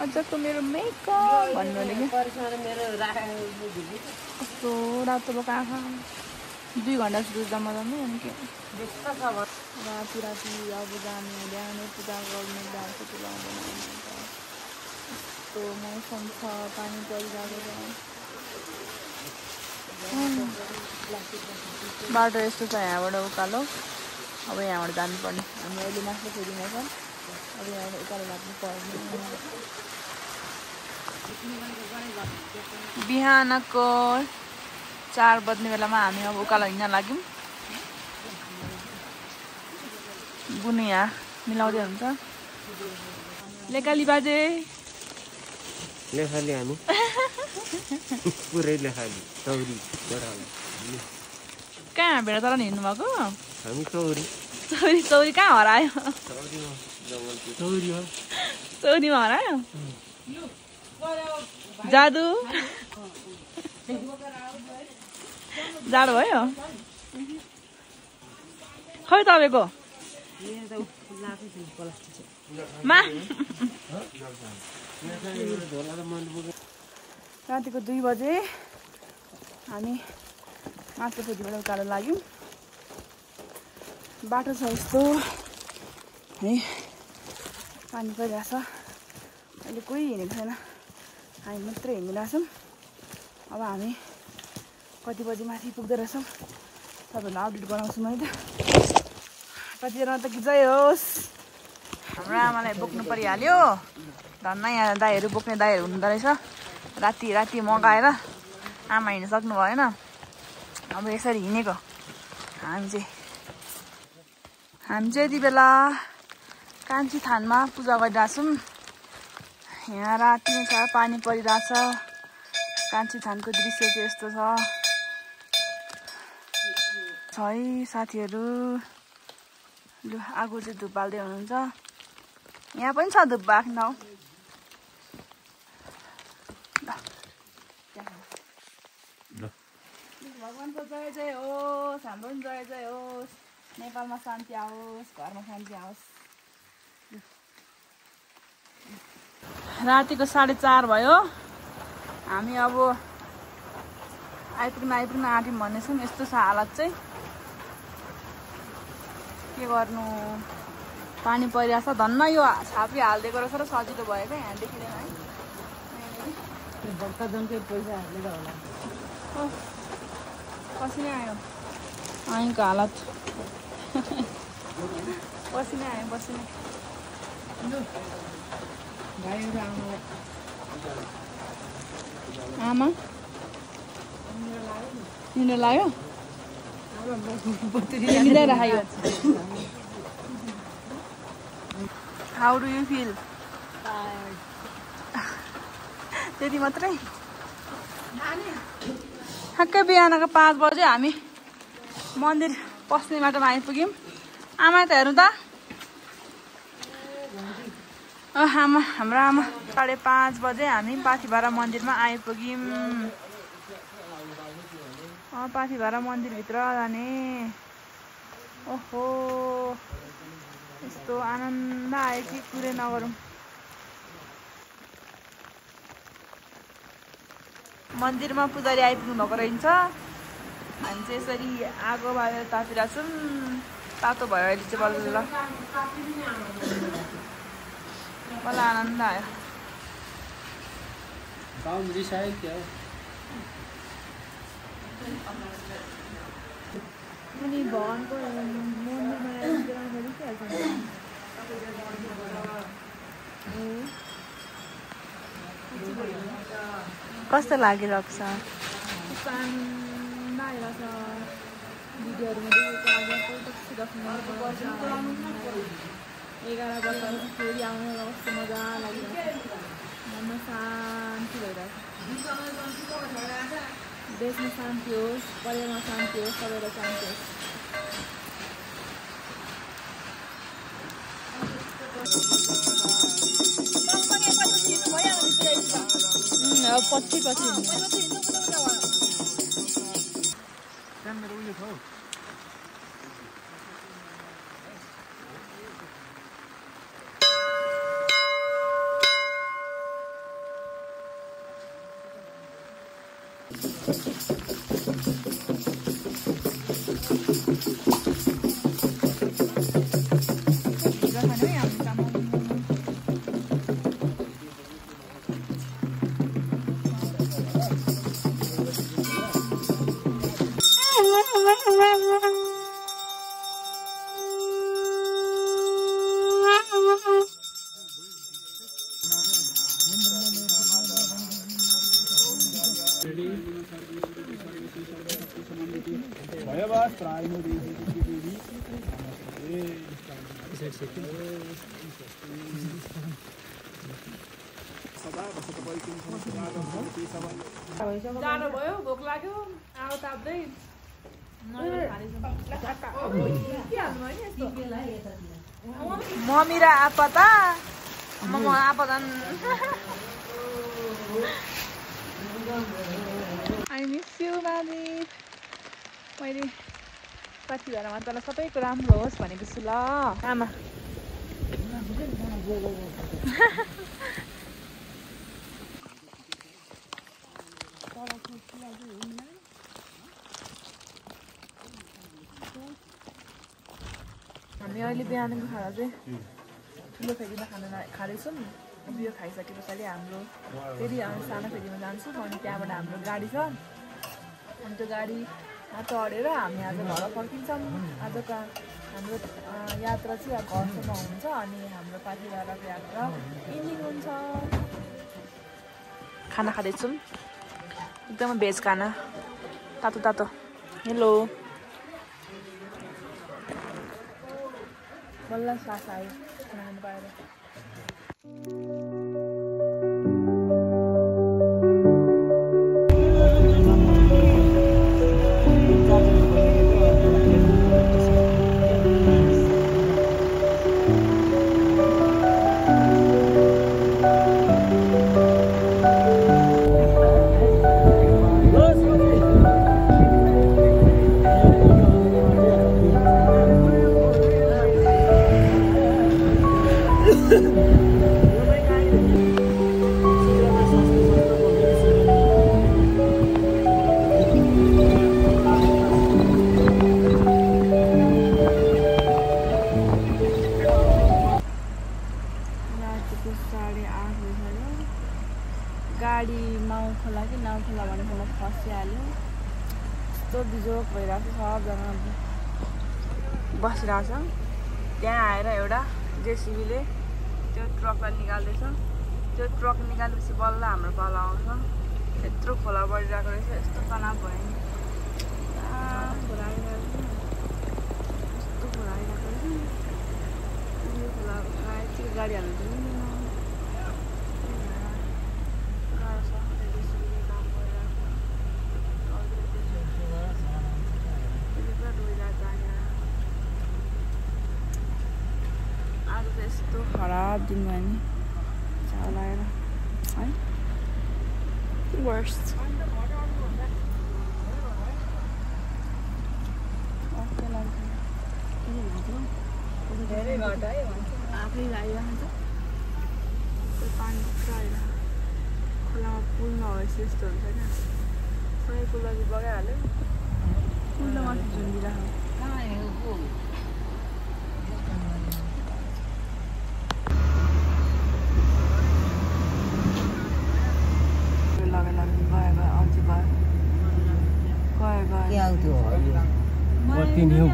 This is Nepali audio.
आजको मेरो मेकअप भन्नुले के कस्तो रातो भएको आँखा 2 घण्टा सुरु जम्मा अनि के राति अब जाने बिहानै पूजा गर्नु जान्छ तुलाउँदैन यस्तो मौसम छ पानी परिरहेको छ बाटो यस्तो छ यहाँबाट उकालो अब यहाँबाट जानुपर्ने हामी अहिले माथि फेरिमा छ अब यहाँबाट उकालो लाग्नु पर्ने बिहानको 4 बज्ने बेलामा हामी अब उकालो हिँड्न लाग्यौँ बुनु यहाँ मिलाउँदै हुन्छ लेखाली बाजे लेखाली हामी पुरै लेखाली चौरी कहाँ भेडा तर हिँड्नु भएको हामी चौरी चौरी कहाँ हरायो चौरीमा हरायो जादु जाडो भयो खै तपाईँको रातिको 2 बजे हामी मात्र फेरिबाट उकालो लाग्यौँ बाटो छ यस्तो है पानी परिरहेछ अहिले कोही हिँडेको छैन हामी मात्रै हिँडिरहेछौँ अब हामी कति बजी माथि पुग्दो रहेछौँ तपाईँहरूलाई अपडेट बनाउँछु मैले कतिजना त जय होस् हाम्रो आमालाई बोक्नु परिहाल्यो धन्न यहाँ दाईहरू बोक्ने दाईहरू हुँदो रहेछ राति मगाएर आमा हिँड्न सक्नु भएन अब यसरी हिँडेको हामी चाहिँ यति बेला कान्छी थानमा पूजा गरिरहेछौँ यहाँ राति नै छ पानी परिरहेछ कान्छी थानको दृश्य चाहिँ यस्तो छ है साथीहरू लु आगो चाहिँ धुप बाल्दै हुनुहुन्छ यहाँ पनि छ धुप बाक्न भगवानको जय होस् हाम्रो पनि जय होस् नेपालमा शान्ति आओस् घरमा शान्ति आओस् रातिको 4:30 भयो हामी अब आइपुग्न आँट्यौँ भन्नेछौँ यस्तो छ हालत चाहिँ के गर्नु पानी परिरहेछ धन्न यो छापी हालिदिएको रहेछ र सजिलो भयो क्या यहाँ देखिँदैन है भक्तजनकै पैसा हालेर होला पसिनै आयो आइको हालत पसिनै आयो पसिनै आमा निन्द्रा लाग्यो मिलाइराख्यो हाउ डु यु फिल त्यति मात्रै ठ्याक्कै बिहानको 5 बजे हामी मन्दिर पस्ने बाटोमा आइपुग्यौँ आमा त हेर्नु त हाम्रो आमा 5:30 बजे हामी पाथिभारा मन्दिरमा आइपुग्यौँ पाथिभारा मन्दिरभित्र जाने ओहो यस्तो आनन्द आयो कि कुरै नगरौँ मन्दिरमा पुजारी आइपुग्नु भएको रहेछ हामी चाहिँ यसरी आगो बालेर तापिरहेछौँ तातो भयो अहिले चाहिँ बल्ल आनन्द आयो अनि भगवानको कस्तो लागिरहेको छ भिडियोहरूमा देखेको 11 वर्षपछि फेरि आउनु कस्तो मजा लागिरहेको मनमा शान्ति भइरहेको देशमा शान्ति होस् परिवारमा शान्ति होस् सबैलाई शान्ति होस् पछि जानु भयो भोक लाग्यो आउ ताप्दै मम्मी र आपा त आपा झन् I miss you नानी मैले कति बेलामा तँलाई सबैको राम्रो होस् भनेको छु ल आमा हामी अहिले बिहानको खाना चाहिँ ठुलो फेदीमा खाँदैछौँ यो खाइसके पछाडि हाम्रो फेरि सानो फेदीमा जान्छौँ अनि त्यहाँबाट हाम्रो गाडी छ अनि त्यो गाडीमा चढेर हामी आज घर फर्किन्छौँ आजको हाम्रो यात्रा चाहिँ घरसम्म हुन्छ अनि हाम्रो पाथिभराको यात्रा इन्डिङ हुन्छ खाना खाँदैछौँ एकदमै भेज खाना तातो तातो हेलो बल्ल सास आयो खाना खानु पाएर गाडी नाउ खोला कि नाउ खोला भन्ने खोला फसिहाल्यो यस्तो बिजोक भइरहेको छ सबजना बसिरहेछ त्यहाँ आएर एउटा जेसिबीले त्यो ट्रकलाई निकाल्दैछ त्यो ट्रक निकालेपछि बल्ल हाम्रो पालो आउँछ यत्रो खोला बढिरहेको रहेछ यस्तो तनाव भयो नि खोला आइरहेको छ यस्तो खोला आइरहेको रहेछ यो खोला चाहिँ गाडी हाल्नु चाहिँ यस्तो खराब दिन भयो नि चलाएर है वर्स्ट धेरै घट है आफै लागिरहन्छ पानी पुरा आइरहेको खोलामा पुल नभएपछि यस्तो हुन्छ क्या सबै पुल अघि बगाइहाल्यो पुल माथि झुन्डिरहेको What can you?